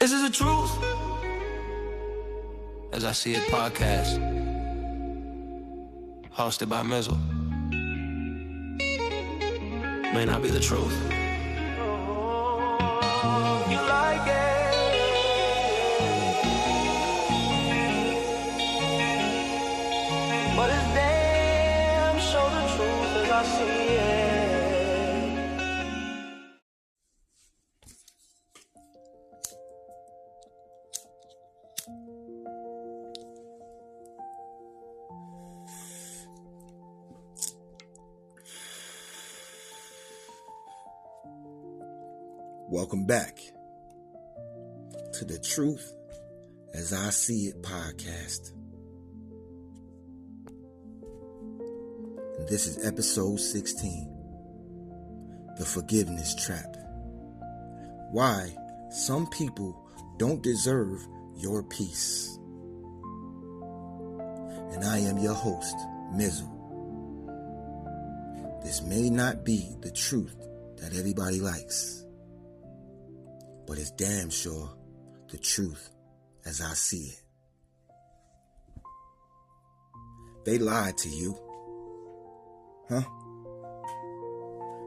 This is the truth. As I See It podcast, hosted by Mizal. May not be the truth. You like it, but it's damn sure the truth as I see it. Welcome back to the Truth as I See It podcast. And this is episode 16, The Forgiveness Trap. Why some people don't deserve your peace. And I am your host, Mizal. This may not be the truth that everybody likes, but it's damn sure the truth as I see it. They lied to you. Huh?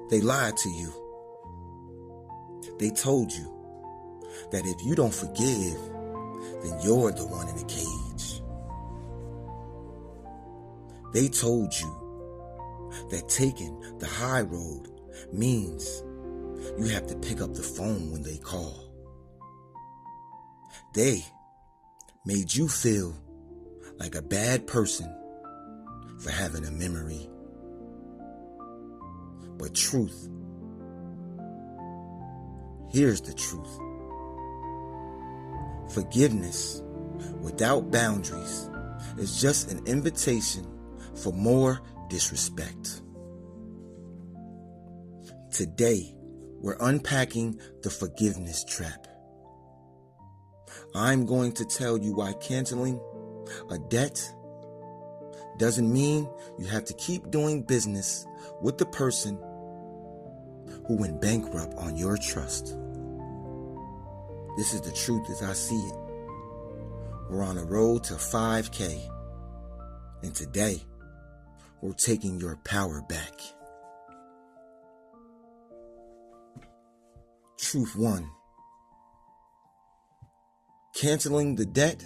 They lied to you. They told you that if you don't forgive, then you're the one in the cage. They told you that taking the high road means you have to pick up the phone when they call. They made you feel like a bad person for having a memory. But truth, here's the truth. Forgiveness without boundaries is just an invitation for more disrespect. Today, we're unpacking the forgiveness trap. I'm going to tell you why canceling a debt doesn't mean you have to keep doing business with the person who went bankrupt on your trust. This is the truth as I see it. We're on a road to 5K, and today we're taking your power back. Truth 1. Canceling the debt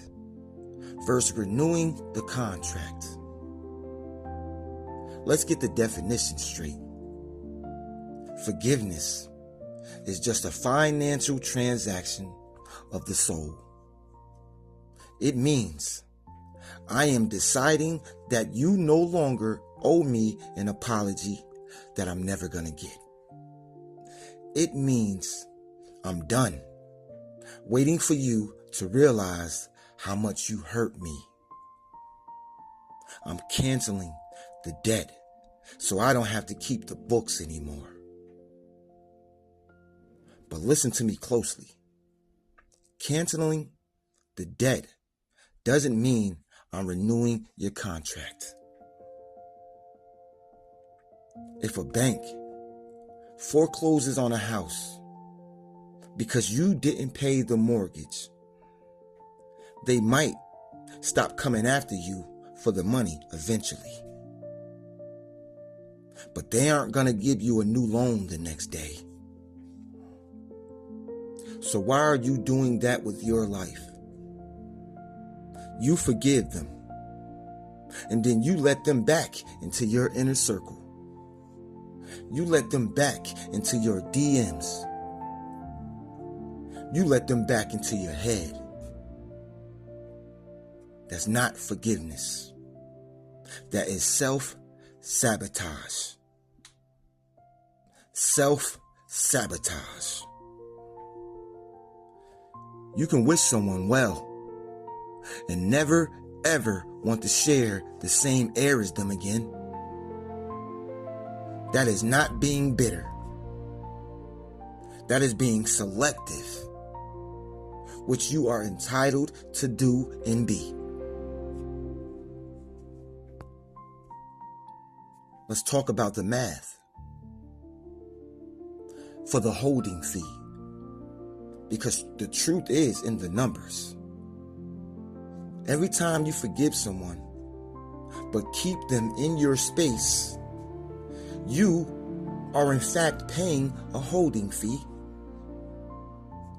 versus renewing the contract. Let's get the definition straight. Forgiveness is just a financial transaction of the soul. It means I am deciding that you no longer owe me an apology that I'm never going to get. It means I'm done waiting for you to realize how much you hurt me. I'm canceling the debt so I don't have to keep the books anymore. But listen to me closely. Canceling the debt doesn't mean I'm renewing your contract. If a bank forecloses on a house because you didn't pay the mortgage, they might stop coming after you for the money eventually. But they aren't going to give you a new loan the next day. So why are you doing that with your life? You forgive them, and then you let them back into your inner circle. You let them back into your DMs. You let them back into your head. That's not forgiveness. That is self-sabotage. Self-sabotage. You can wish someone well and never ever want to share the same air as them again. That is not being bitter. That is being selective, which you are entitled to do and be. Let's talk about the math for the holding fee. because the truth is in the numbers. Every time you forgive someone, but keep them in your space, you are in fact paying a holding fee.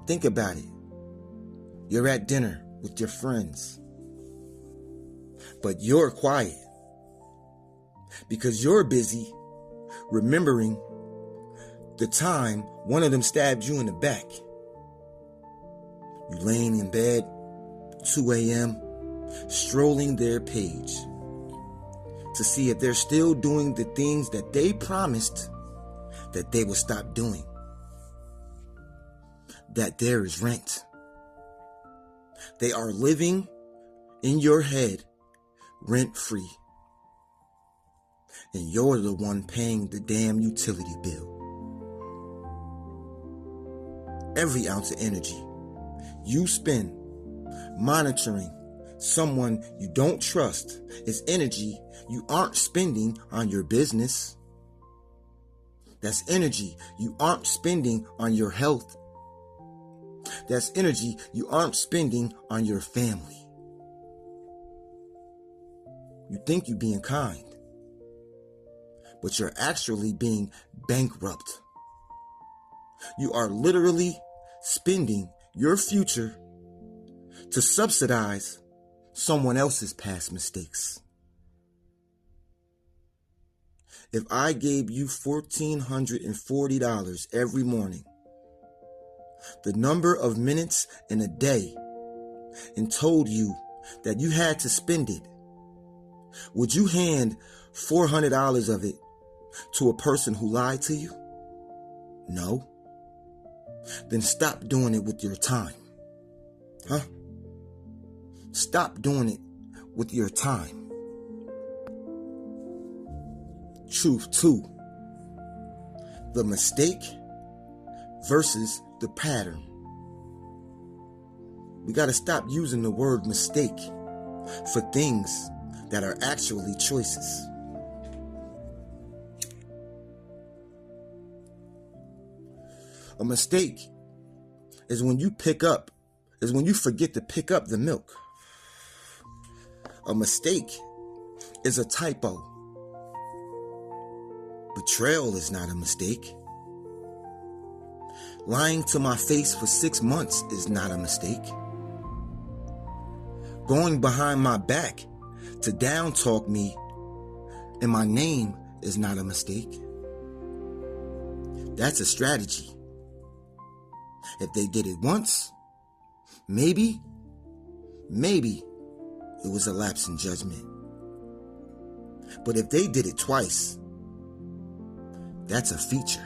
Think about it. You're at dinner with your friends, but you're quiet because you're busy remembering the time one of them stabbed you in the back. You laying in bed, 2 a.m., strolling their page to see if they're still doing the things that they promised that they would stop doing. That there is rent. They are living in your head rent-free. And you're the one paying the damn utility bill. Every ounce of energy you spend monitoring someone you don't trust is energy you aren't spending on your business. That's energy you aren't spending on your health. That's energy you aren't spending on your family. You think you're being kind, but you're actually being bankrupt. You are literally spending your future to subsidize someone else's past mistakes. If I gave you $1,440 every morning, the number of minutes in a day, and told you that you had to spend it, would you hand $400 of it to a person who lied to you? No. Then stop doing it with your time. Huh? Stop doing it with your time. Truth 2. The mistake versus the pattern. We got to stop using the word mistake for things that are actually choices. A mistake is when you forget to pick up the milk. A mistake is a typo. Betrayal is not a mistake. Lying to my face for 6 months is not a mistake. Going behind my back to down talk me and my name is not a mistake. That's a strategy. If they did it once, maybe it was a lapse in judgment. But if they did it twice, that's a feature,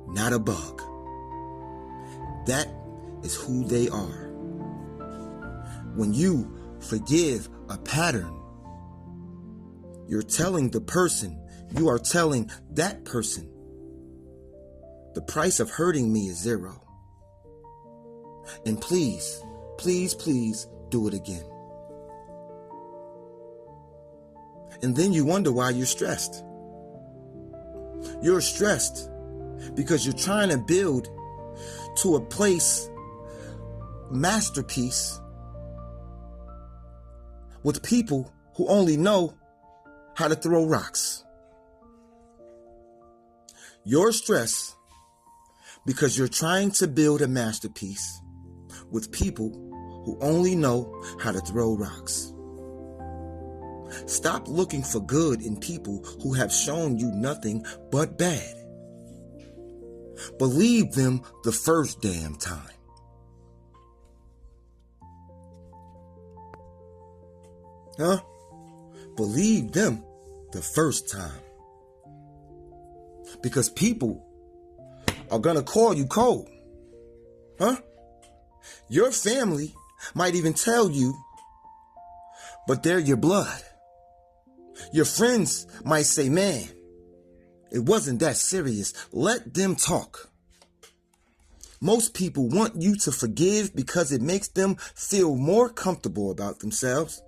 not a bug. That is who they are. When you forgive a pattern, you're telling that person, the price of hurting me is 0. And please, please, please do it again. And then you wonder why you're stressed. You're stressed because you're trying to build to a place, masterpiece, with people who only know how to throw rocks. You're stressed because you're trying to build a masterpiece with people who only know how to throw rocks. Stop looking for good in people who have shown you nothing but bad. Believe them the first damn time. Huh? Believe them the first time. Because people are gonna call you cold. Huh? Your family might even tell you, but they're your blood. Your friends might say, man, it wasn't that serious. Let them talk. Most people want you to forgive because it makes them feel more comfortable about themselves.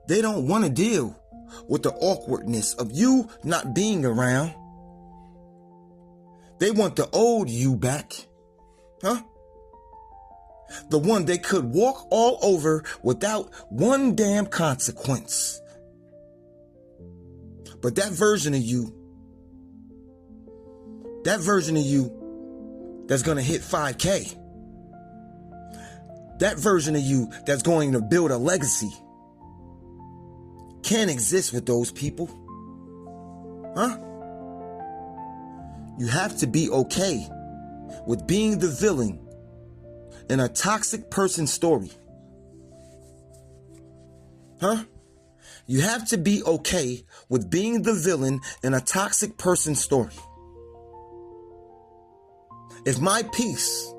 They don't want to deal with the awkwardness of you not being around. They want the old you back. Huh? The one they could walk all over without one damn consequence. But that version of you that's going to hit 5K, that version of you that's going to build a legacy, can't exist with those people. Huh? You have to be okay with being the villain in a toxic person's story. Huh? You have to be okay with being the villain in a toxic person's story. If my peace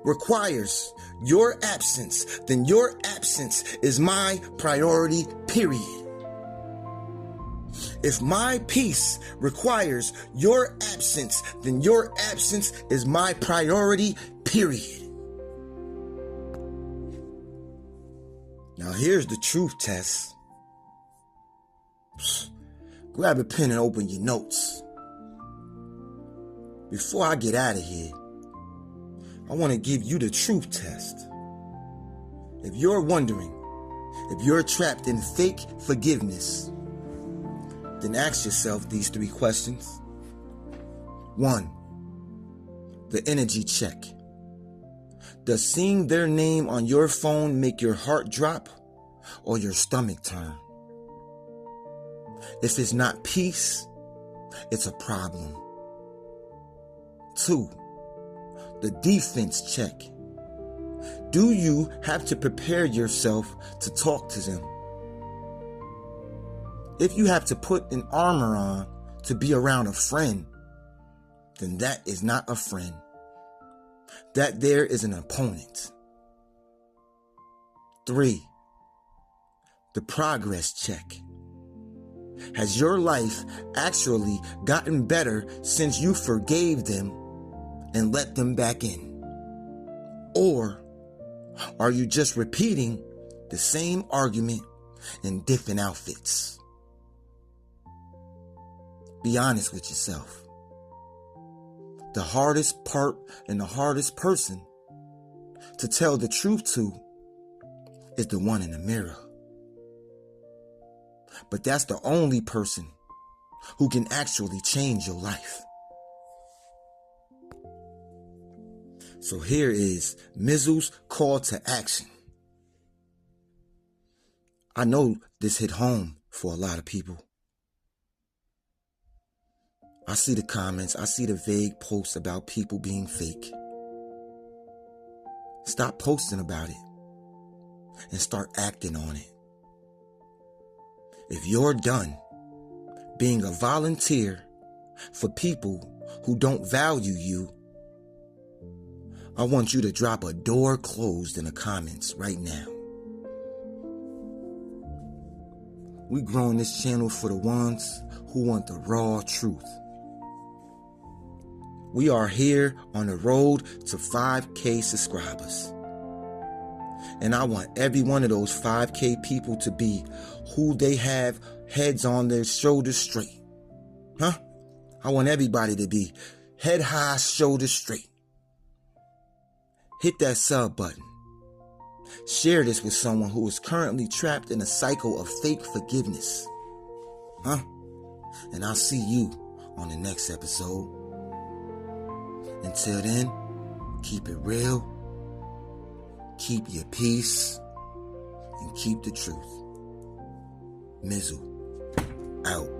requires your absence, then your absence is my priority, period. If my peace requires your absence, then your absence is my priority, period. Now here's the truth test. Grab a pen and open your notes. Before I get out of here, I want to give you the truth test. If you're wondering if you're trapped in fake forgiveness, then ask yourself these 3 questions. 1, the energy check. Does seeing their name on your phone make your heart drop or your stomach turn? If it's not peace, it's a problem. 2, the defense check. Do you have to prepare yourself to talk to them? If you have to put an armor on to be around a friend, then that is not a friend. That there is an opponent. 3, the progress check. Has your life actually gotten better since you forgave them and let them back in? Or are you just repeating the same argument in different outfits? Be honest with yourself. The hardest part and the hardest person to tell the truth to is the one in the mirror. But that's the only person who can actually change your life. So here is Mizal's call to action. I know this hit home for a lot of people. I see the comments, I see the vague posts about people being fake. Stop posting about it and start acting on it. If you're done being a volunteer for people who don't value you, I want you to drop a door closed in the comments right now. We're growing this channel for the ones who want the raw truth. We are here on the road to 5K subscribers. And I want every one of those 5K people to be who they have heads on their shoulders straight. Huh? I want everybody to be head high, shoulders straight. Hit that sub button. Share this with someone who is currently trapped in a cycle of fake forgiveness. Huh? And I'll see you on the next episode. Until then, keep it real, keep your peace, and keep the truth. Mizal, out.